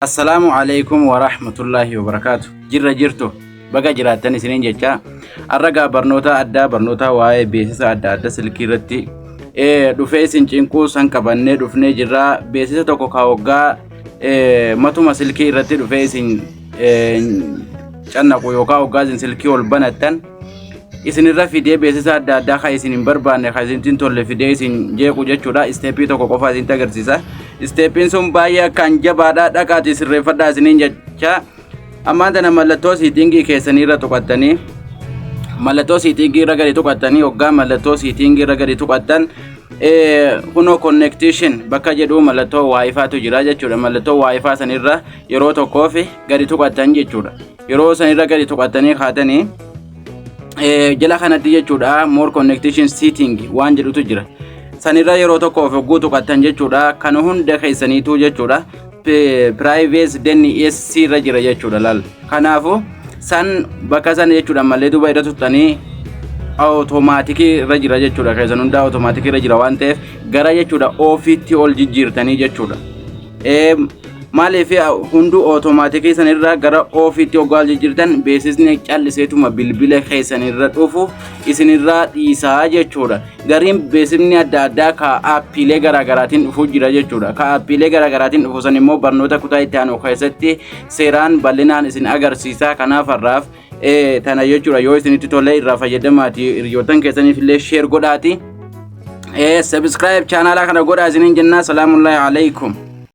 Assalamu alaikum wa rahmatullahi wa barakatuh. Jirra jirtu baga jiraatan isiniin jecha arragaa barnoota addaa barnoota waa'ee beeksisa adda silkii irratti dhufee isin cinquu san qabannee dhufnee jirra. Beeksisa tokko kaawwaggaa matuma silkii irratti dhufee isin cannaqu yookaan waggaa isin silkii ol banattan isinirra fidee beeksisa adda kan isin hin barbaanne kan isin tolle fidee isin jeequ jechuudha. Isteepii tokko qofa isin agarsiisa. Isteepiin sun baay'ee kan jabaadha. Dhaqaatii sirreeffadha isiniin jecha ammaan tana mallattoo siitingii keessanii irra tuqattanii mallattoo siitingii irra gadi tuqattanii waggaa mallattoo siitingii irra gadi tuqattan kuno connectation bakka jedhu mallattoo waayifaatu jira jechuudha. Mallattoo waayifaa sanirra yeroo tokkoof gadi tuqattan jechuudha. Yeroo sanirra gadi tuqattanii kaatanii jala kanatti jechuudha more connectation setting waan jedhutu jira. Sanirra yeroo tokkoof hogguu tuqattan jechuudha. Kan hunda keessaniitu jechuudha. Privacy DNS irra jira jechuudha laal. Kanaafu san bakka san jechuudha malee duba irra tuttanii automatically irra jira jechuudha. Keessan hunda automatically irra jira waan ta'eef gara jechuudha ofiitti ol jijjiirtanii jechuudha. Maaliif hundu automatically sanirra gara ofiitti oggaal jijjiirtan beeksisni calliseetuma bilbila keessanirra dhufu isinirra dhiisaa jechuudha. Gariin beeksisni adda ka aappiilee garaagaraatiin dhufu jira jechuudha. Ka aappiilee garaagaraatiin dhufu san immoo barnoota kutaa itti aanu keessatti seeraan bal'inaan isin agarsiisa. Kanaaf har'aaf tana jechuudha yoo isinitti tolee irraa fayyadamaati hiriyootan keessaniif illee share godhaati. Subscribe channel kana godhaa isiniin jenna. Salaamullahi alaikum.